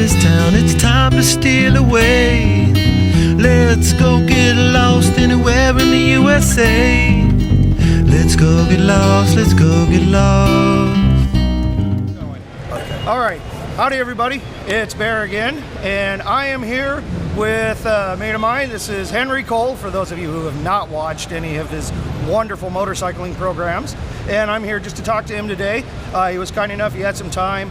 this town, it's time to steal away. Let's go get lost anywhere in the USA. Let's go get lost, let's go get lost. All right, howdy everybody, it's Bear again, and I am here with a mate of mine. This is Henry Cole, for those of you who have not watched any of his wonderful motorcycling programs, and I'm here just to talk to him today. He was kind enough, he had some time.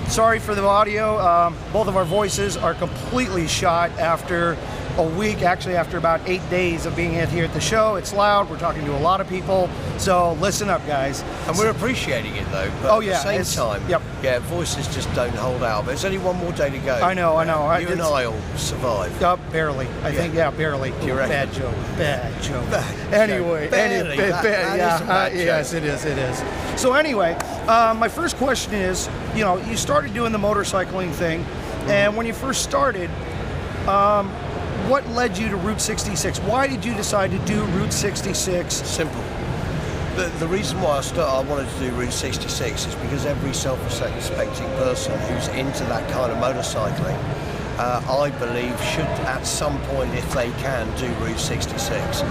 Sorry for the audio, both of our voices are completely shot after a week, actually after about 8 days of being here at the show. It's loud, we're talking to a lot of people, so listen up guys. And we're appreciating it though, but at the same time, yeah, voices just don't hold out. But there's only one more day to go. I know. You and I'll survive. Barely. I think, barely. You reckon? Bad joke. Anyway, yes, it is. So anyway, my first question is, you started doing the motorcycling thing, and when you first started, what led you to Route 66? Why did you decide to do Route 66? Simple. The reason why I wanted to do Route 66 is because every self-respecting person who's into that kind of motorcycling, I believe, should at some point, if they can, do Route 66.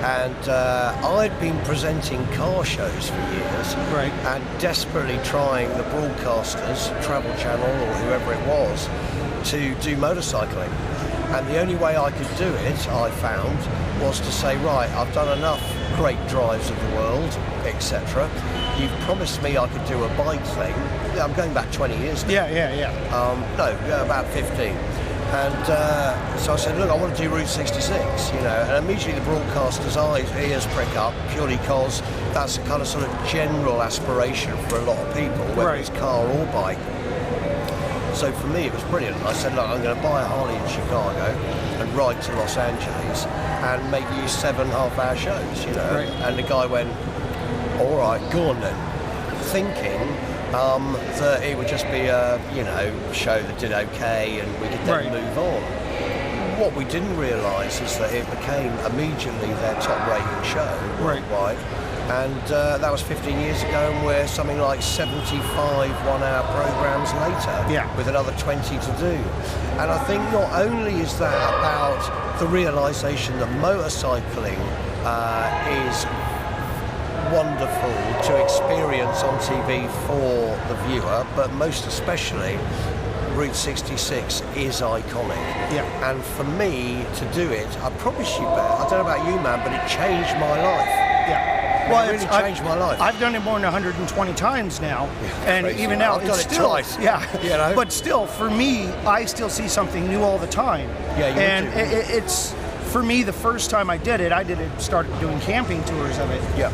And I'd been presenting car shows for years, right, and desperately trying the broadcasters, Travel Channel or whoever it was, to do motorcycling. And the only way I could do it, I found, was to say, right, I've done enough great drives of the world, etc. You've promised me I could do a bike thing. Yeah, I'm going back 20 years now. About 15. And so I said, look, I want to do Route 66, and immediately the broadcaster's ears prick up, purely because that's a kind of sort of general aspiration for a lot of people, whether it's car or bike. So for me, it was brilliant. I said, look, I'm going to buy a Harley in Chicago and ride to Los Angeles and make you 7.5-hour shows, Right. And the guy went, all right, go on then. Thinking that it would just be a, show that did okay and we could then move on. What we didn't realise is that it became immediately their top-rated show worldwide. And that was 15 years ago, and we're something like 75 one-hour programs later, with another 20 to do. And I think not only is that about the realisation that motorcycling is wonderful to experience on TV for the viewer, but most especially, Route 66 is iconic. Yeah. And for me to do it, I promise you, Bear, I don't know about you, man, but it changed my life. Yeah. Well, it really changed my life. I've done it more than 120 times now, and crazy. even now I've done it still, twice. Yeah, but still, for me, I still see something new all the time. Yeah, you and do. It's for me the first time I did it, started doing camping tours of it. Yeah.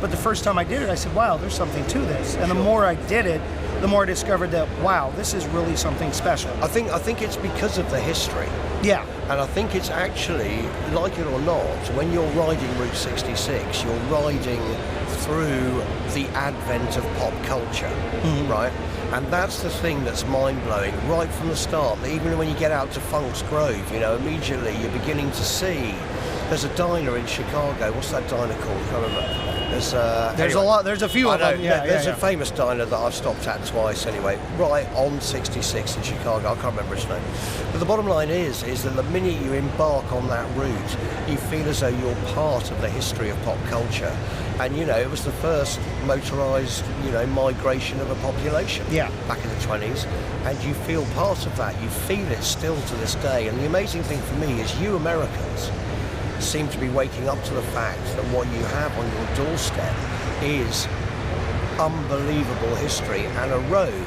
But the first time I did it, I said, wow, there's something to this. And the more I did it, the more I discovered that, wow, this is really something special. I think it's because of the history. Yeah. And I think it's actually, like it or not, when you're riding Route 66, you're riding through the advent of pop culture, right? And that's the thing that's mind-blowing right from the start. Even when you get out to Funk's Grove, immediately you're beginning to see. There's a diner in Chicago. What's that diner called? I can't remember. There's a lot. There's a few of them. There's a famous diner that I've stopped at twice anyway, right on 66 in Chicago. I can't remember its name. But the bottom line is that the minute you embark on that route, you feel as though you're part of the history of pop culture. And it was the first motorised, migration of a population back in the 20s, and you feel part of that. You feel it still to this day. And the amazing thing for me is you Americans seem to be waking up to the fact that what you have on your doorstep is unbelievable history and a road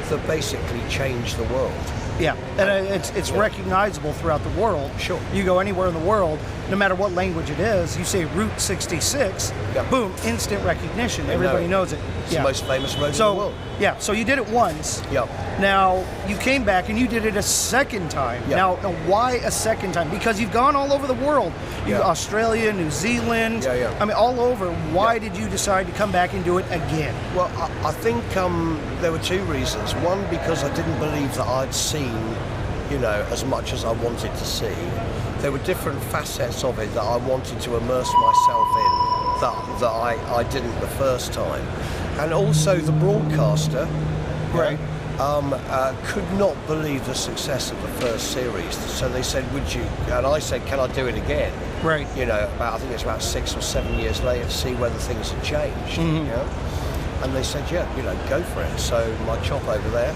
that basically changed the world. Yeah, and it's recognizable throughout the world. Sure. You go anywhere in the world, no matter what language it is, you say Route 66, boom, instant recognition. Everybody knows it. It's the most famous road in the world. Yeah, so you did it once. Yep. Now, you came back and you did it a second time. Yep. Now, why a second time? Because you've gone all over the world. Australia, New Zealand, I mean, all over. Why did you decide to come back and do it again? Well, I think there were two reasons. One, because I didn't believe that I'd seen, as much as I wanted to see. There were different facets of it that I wanted to immerse myself in that I didn't the first time. And also the broadcaster, could not believe the success of the first series. So they said, would you? And I said, can I do it again? Right. You know, I think it's about 6 or 7 years later to see whether things had changed. Mm-hmm. You know? And they said, yeah, you know, go for it. So my chop over there,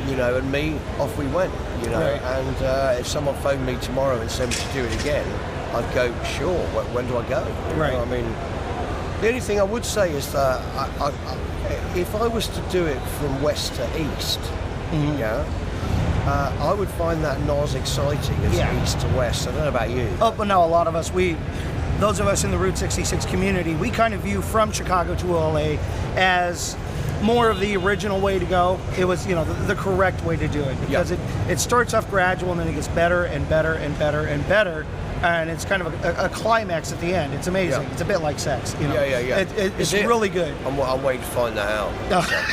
you know, and me, off we went, you know. Right. And if someone phoned me tomorrow and said, would you do it again? I'd go, sure. When do I go? Right. You know, I mean, the only thing I would say is that if I was to do it from west to east, Mm-hmm. yeah, I would find that not as exciting as east to west. I don't know about you. Oh, but no, a lot of us, those of us in the Route 66 community, we kind of view from Chicago to LA as more of the original way to go. It was, you know, the correct way to do it, because it starts off gradual and then it gets better and better and better and better. And it's kind of a climax at the end. It's amazing. Yeah. It's a bit like sex, you know. Yeah. It's really good. I'm waiting to find that out.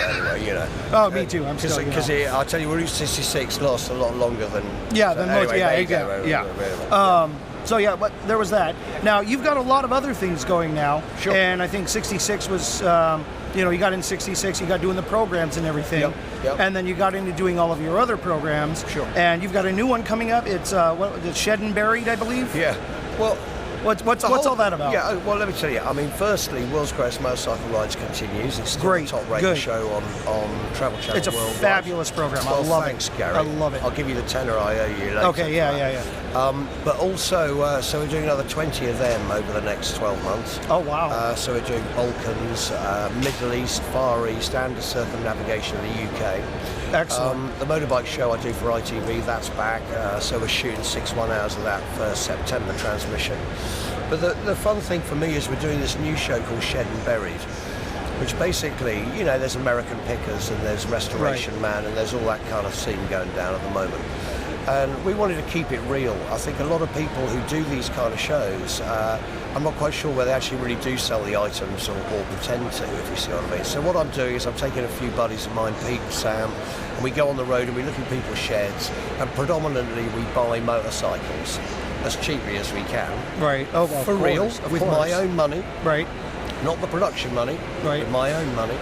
Anyway, you know. Oh, me too. I'm still. Because I'll tell you, Route 66 lasts a lot longer than. Yeah, so than anyway, most. Yeah, exactly. Yeah. So yeah, but there was that. Now you've got a lot of other things going now. Sure. And I think 66 was. You know, you got in 66, you got doing the programs and everything. Yep. And then you got into doing all of your other programs. Sure. And you've got a new one coming up. It's it's Shed and Buried, I believe. Yeah. Well, what's all that about? Yeah, well, let me tell you. I mean, firstly, World's Greatest Motorcycle Rides continues. It's still Great, the top-rated good. show on Travel Channel. It's a worldwide. fabulous program. Well, I love thanks, it. Gary. I love it. I'll give you the tenner I owe you later. Okay, yeah. But also, so we're doing another 20 of them over the next 12 months. Oh, wow. So we're doing Balkans, Middle East, Far East, and the circumnavigation of the UK. Excellent. The motorbike show I do for ITV, that's back. So we're shooting 6 1-hours of that for September transmission. But the fun thing for me is we're doing this new show called Shed and Buried, which basically, you know, there's American Pickers and there's Restoration Man and there's all that kind of scene going down at the moment. And we wanted to keep it real. I think a lot of people who do these kind of shows, I'm not quite sure whether they actually really do sell the items or pretend to, if you see what I mean. So what I'm doing is I'm taking a few buddies of mine, Pete and Sam, and we go on the road and we look in people's sheds, and predominantly we buy motorcycles as cheaply as we can. Right. Oh, well, for real, with my own money. Right. Not the production money, right. With my own money.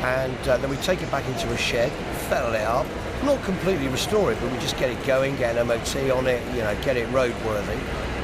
And then we take it back into a shed, fettle it up, not completely restore it, but we just get it going, get an MOT on it, you know, get it roadworthy,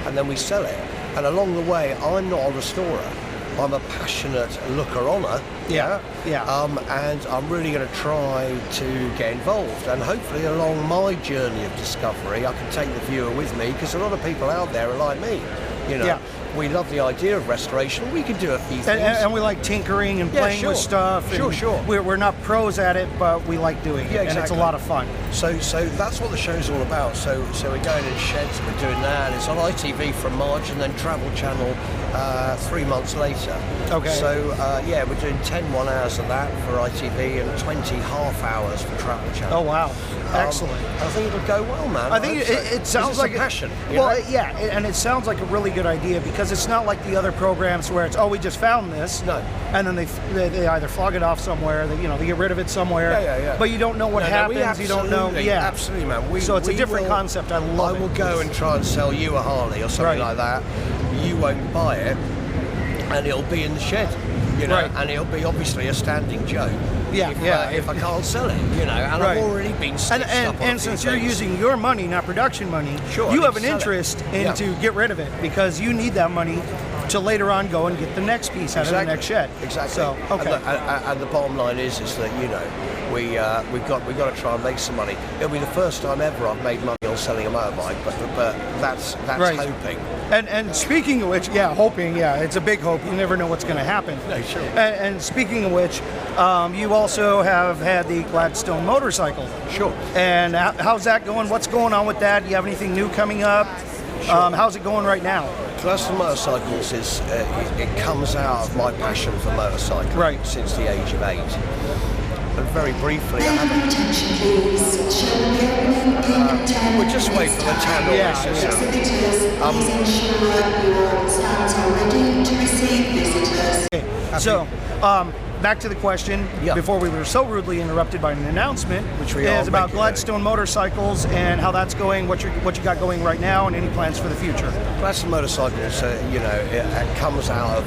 and then we sell it. And along the way, I'm not a restorer. I'm a passionate looker-oner. Yeah. And I'm really going to try to get involved. And hopefully along my journey of discovery, I can take the viewer with me, because a lot of people out there are like me. You know, we love the idea of restoration. We can do a few things. And we like tinkering and playing with stuff. Sure. We're not pros at it, but we like doing it. Yeah, exactly. And it's a lot of fun. So that's what the show's all about. So we're going in sheds, we're doing that. And it's on ITV from March and then Travel Channel 3 months later. Okay. So, we're doing 10 1-hours of that for ITV and 20 half-hours for Travel Channel. Oh, wow. Excellent. I think it'll go well, man. I think it sounds like a passion. And it sounds like a really good idea, because it's not like the other programs where it's, we just found this. No. And then they either flog it off somewhere, they get rid of it somewhere. Yeah. But you don't know what happens. You don't know. Yeah. Absolutely, man. So it's a different concept. I love it. I will go and try and sell you a Harley or something like that. You won't buy it, and it'll be in the shed, you know, and it'll be obviously a standing joke. If I can't sell it, you know, and I've already been stitched up on and since you're using your money, not production money, you have an interest to get rid of it, because you need that money to later on go and get the next piece out of the next shed. Exactly. So and the bottom line is that, you know, we've got to try and make some money. It'll be the first time ever I've made money on selling a motorbike, but that's hoping. And speaking of which, hoping, it's a big hope. You never know what's going to happen. No, sure. And speaking of which, you also have had the Gladstone motorcycle. Sure. And how's that going? What's going on with that? Do you have anything new coming up? Sure. How's it going right now? Gladstone Motorcycles it comes out of my passion for motorcycling since the age of 8. But very briefly, I haven't. We'll just wait for the tannoy system. So, back to the question before we were so rudely interrupted by an announcement, which we is about Gladstone Motorcycles and how that's going, what you got going right now, and any plans for the future. Gladstone Motorcycles, it comes out of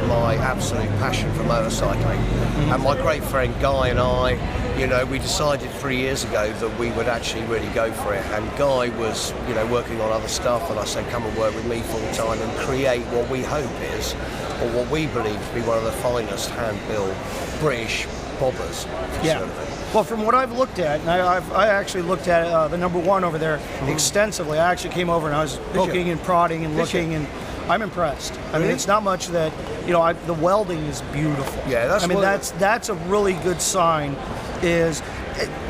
my absolute passion for motorcycling, and my great friend Guy and I, You know, we decided 3 years ago that we would actually really go for it, and Guy was, you know, working on other stuff, and I said, come and work with me full time and create what we hope is, or what we believe to be one of the finest hand-built British bobbers. Yeah. Well, from what I've looked at, and I actually looked at the number one over there extensively. I actually came over and I was poking and prodding and looking, and I'm impressed. I mean, it's not much that, you know, the welding is beautiful. Yeah, that's. I mean, that's a really good sign. Is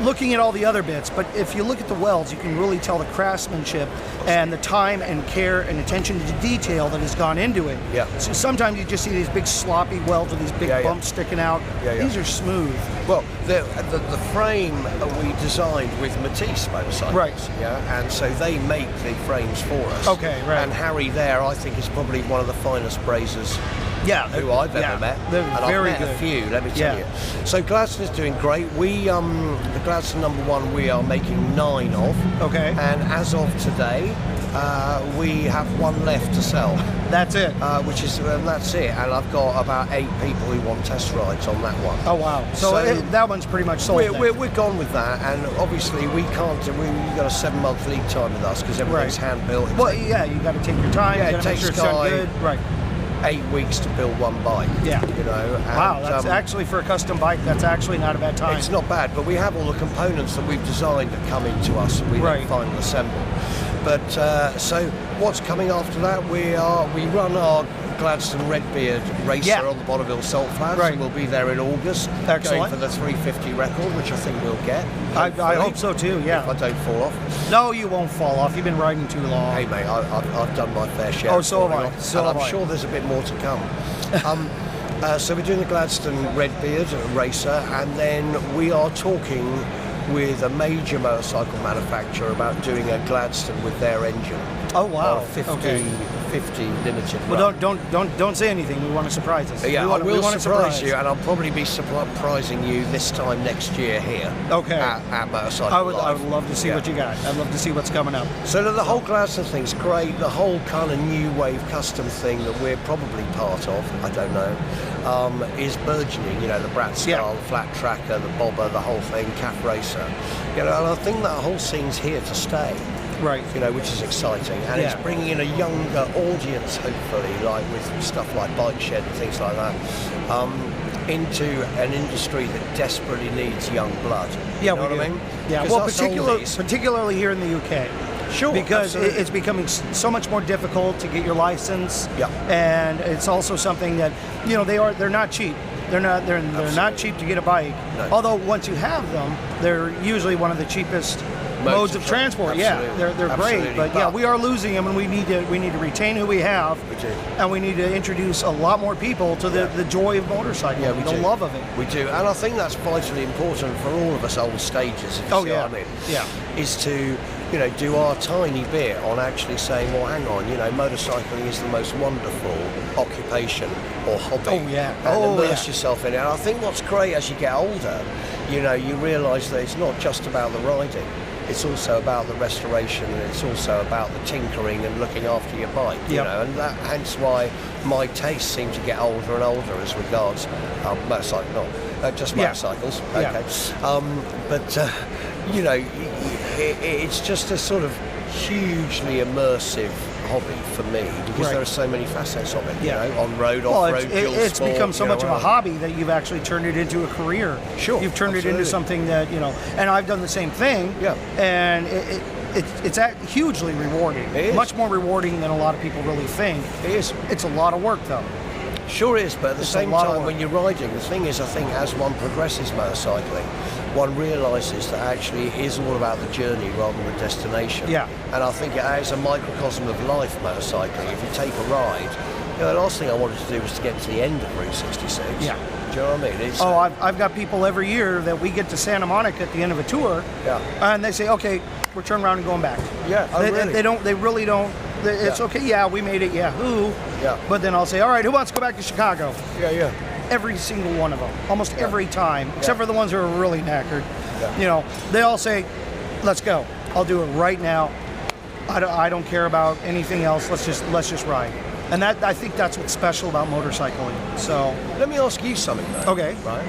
looking at all the other bits, but if you look at the welds, you can really tell the craftsmanship and the time and care and attention to detail that has gone into it. Yeah. So sometimes you just see these big sloppy welds with these big bumps sticking out. These are smooth. Well, the frame we designed with Matisse motorcycles. Right. Yeah, and so they make the frames for us. Okay, right. And Harry there, I think, is probably one of the finest brazers. Yeah, who I've ever met. They're and very I've met good. a few, let me tell you. So Gladstone is doing great. We, the Gladstone number one, we are making 9 of. Okay. And as of today, we have 1 left to sell. That's it. Which is, that's it. And I've got about 8 people who want test rides on that one. Oh wow! So that one's pretty much sold. We're gone with that, and obviously we can't. We've got a 7-month lead time with us because everything's hand built. Well, yeah, you got to take your time. Yeah, you got to make sure it's done good. Right. 8 weeks to build 1 bike. Yeah. You know. And, wow, that's actually for a custom bike. That's actually not a bad time. It's not bad, but we have all the components that we've designed that come into us, and we then final assemble. But so what's coming after that? We run our Gladstone Redbeard Racer on the Bonneville Salt Flats. Right. And we'll be there in August. Excellent. Going for the 350 record, which I think we'll get. I hope so too. Yeah. If I don't fall off. No, you won't fall off. You've been riding too long. Hey mate, I've done my fair share. Oh, so have I. So and I'm sure there's a bit more to come. So we're doing the Gladstone Redbeard Racer, and then we are talking with a major motorcycle manufacturer about doing a Gladstone with their engine. Oh wow! 50 limited. Well, don't say anything. We want to surprise us. Yeah, I will surprise you, and I'll probably be surprising you this time next year here. Okay. At Motorcycle I would love to see what you got. I'd love to see what's coming up. So the whole Gladstone thing's great. The whole kind of new wave custom thing that we're probably part of, I don't know, is burgeoning. You know, the Brat Style, Flat Tracker, the Bobber, the whole thing, Cap Racer. You know, and I think that whole scene's here to stay. Right. You know, which is exciting, and it's bringing in a younger audience, hopefully, like with stuff like Bike Shed and things like that, into an industry that desperately needs young blood. Yeah, you know what I mean? Yeah, well, particularly here in the UK. Sure, because it's becoming so much more difficult to get your license. Yeah. And it's also something that, you know, they're not cheap. They're not cheap to get a bike. No. Although once you have them, they're usually one of the cheapest modes of transport. Absolutely. Yeah, they're great. But yeah, we are losing them, and we need to retain who we have. We do. And we need to introduce a lot more people to the joy of motorcycling, the love of it. We do, and I think that's vitally important for all of us old stagers. If you see what I mean. Yeah. Is to, you know, do our tiny bit on actually saying, well, hang on, you know, motorcycling is the most wonderful occupation or hobby. Oh yeah. And immerse yourself in it. And I think what's great as you get older, you know, you realise that it's not just about the riding. It's also about the restoration, and it's also about the tinkering and looking after your bike. You know, and that hence why my tastes seem to get older and older as regards motorcycle, not just motorcycles. Okay. But you know, it's just a sort of hugely immersive hobby for me because there are so many facets of it. You know, on road, off road, it's become so much of a hobby that you've actually turned it into a career. Sure, you've turned it into something that, you know. And I've done the same thing. Yeah, and it's hugely rewarding. It is. Much more rewarding than a lot of people really think. It is. It's a lot of work though. Sure is, but at the same time, when you're riding, the thing is, I think as one progresses motorcycling, one realises that actually it is all about the journey rather than the destination. Yeah. And I think it is a microcosm of life, motorcycling. If you take a ride, you know, the last thing I wanted to do was to get to the end of Route 66. Yeah. Do you know what I mean? I've got people every year that we get to Santa Monica at the end of a tour, and they say, okay, we're turning around and going back. Yeah. They really don't. It's okay. Yeah, we made it. Yeah. Who? Yeah. But then I'll say, all right, who wants to go back to Chicago? Yeah. Every single one of them, almost every time, except for the ones who are really knackered. You know, they all say, let's go. I'll do it right now. I don't care about anything else. Let's just ride. And that, I think that's what's special about motorcycling. So let me ask you something though. Okay. Right.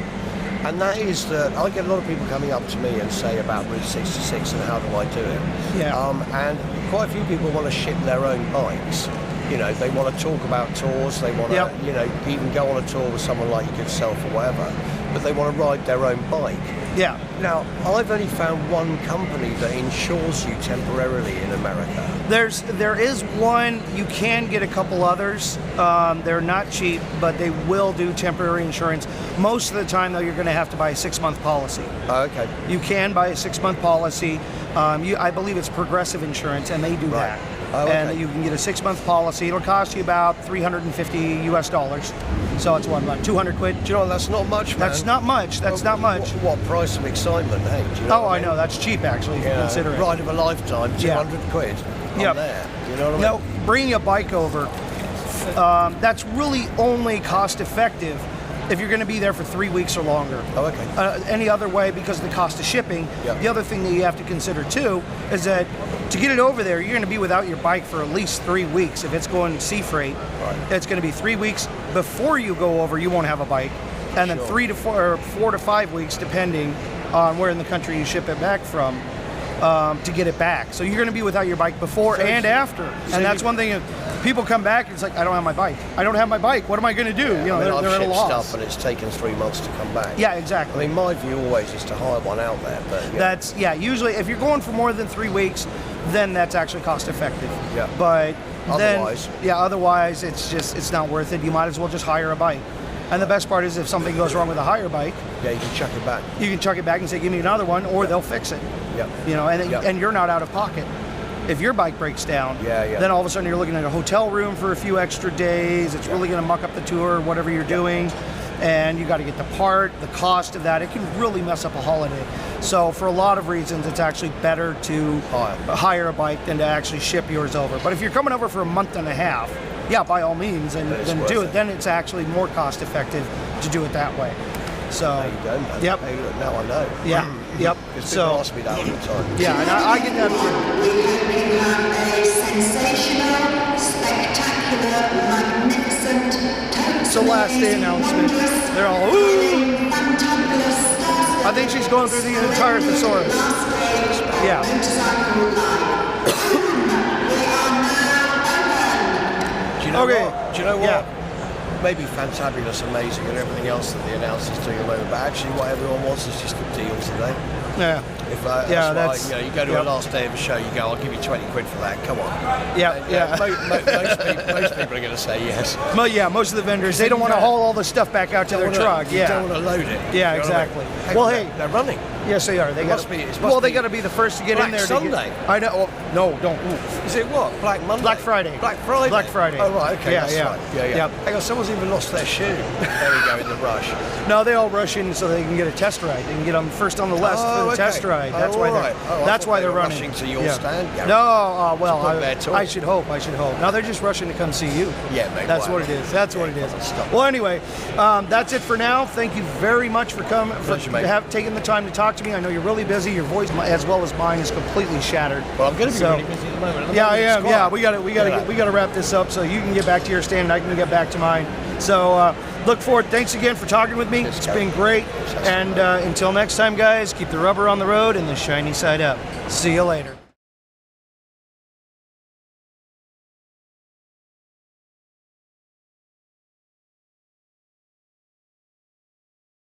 And that is that I get a lot of people coming up to me and say about Route 66 and how do I do it. Yeah. And quite a few people want to ship their own bikes. You know, they want to talk about tours, they want to, you know, even go on a tour with someone like yourself or whatever, but they want to ride their own bike. Yeah. Now, I've only found one company that insures you temporarily in America. There is one. You can get a couple others. They're not cheap, but they will do temporary insurance. Most of the time, though, you're going to have to buy a 6-month policy. Oh, okay. You can buy a 6-month policy. I believe it's Progressive Insurance, and they do that. Oh, okay. And you can get a 6-month policy. It'll cost you about $350 US. So it's what, about 200 quid? Do you know, that's not much, man. That's not much. That's not much. What price of excitement, hey? Do you know Oh, what I know. That's cheap, actually, if you consider it. Ride of a lifetime, 200 quid. Yep. There. You know what I mean? Now, bringing a bike over, that's really only cost effective if you're going to be there for 3 weeks or longer. Oh, okay. Any other way, because of the cost of shipping. Yep. The other thing that you have to consider too is that to get it over there, you're going to be without your bike for at least 3 weeks. If it's going sea freight, it's going to be 3 weeks before you go over. You won't have a bike, and then 4 to 5 weeks, depending on where in the country you ship it back from, to get it back. So you're going to be without your bike before and after. And that's one thing. People come back, it's like, I don't have my bike. I don't have my bike. What am I going to do? Yeah, you know, I've they're at a shipped loss. stuff and it's taken 3 months to come back. Yeah, exactly. I mean, my view always is to hire one out there. But That's, usually if you're going for more than 3 weeks, then that's actually cost effective. Yeah. But Otherwise? Otherwise it's not worth it. You might as well just hire a bike. And the best part is if something goes wrong with a hire bike, yeah, you can chuck it back. you can chuck it back and say, give me another one, or they'll fix it. Yep. You know, and you're not out of pocket. If your bike breaks down, then all of a sudden you're looking at a hotel room for a few extra days. It's really going to muck up the tour, whatever you're doing. And you got to get the part, the cost of that. It can really mess up a holiday. So for a lot of reasons, it's actually better to hire a bike than to actually ship yours over. But if you're coming over for a month and a half, by all means, and then do it. Then it's actually more cost effective to do it that way. So, there you go, man. Yep. Hey, look, now I know. Yeah. Yep. Because So, people ask me that all the time. yeah, and I get that too. We have a sensational, spectacular, magnificent, totally So last day announcement. They're all, ooh! fantabulous, I think she's going through the entire thesaurus. Yeah. Do you know Okay. what? Do you know what? Yeah. Maybe fantabulous, amazing, and everything else that the announcer's doing at the moment, but actually what everyone wants is just a deal today. Yeah. If that's you go to a last day of a show, you go, I'll give you 20 quid for that, come on. Most people are going to say yes. Most of the vendors, they don't want to haul all the stuff back out to their truck. You don't want to load it. Yeah, You know exactly. what I mean? Well, hey. They're running. Yes, they are. They got they got to be the first to get in there. Sunday? I know. No, don't. Is it what? Black Monday? Black Friday. Black Friday? Black Friday. Oh, right, okay, that's Yeah. right. Yeah. Yep. Hang on, someone's even lost their shoe. There we go, in the rush. No, they all rush in so they can get a test ride. They can get them first on the list for the test ride. That's why they're running. Rushing to your stand, Gary. No, well, put their tour. I should hope. No, they're just rushing to come see you. Yeah, mate. That's what it is. That's what it is. Well, anyway, that's it for now. Thank you very much for coming, taking the time to talk to me. I know you're really busy. Your voice, as well as mine, is completely shattered. Well, I'm going to be really busy at the moment. I am. Yeah, we got to wrap this up so you can get back to your stand and I can get back to mine. So look forward. Thanks again for talking with me. It's been great. And until next time, guys, keep the rubber on the road and the shiny side up. See you later.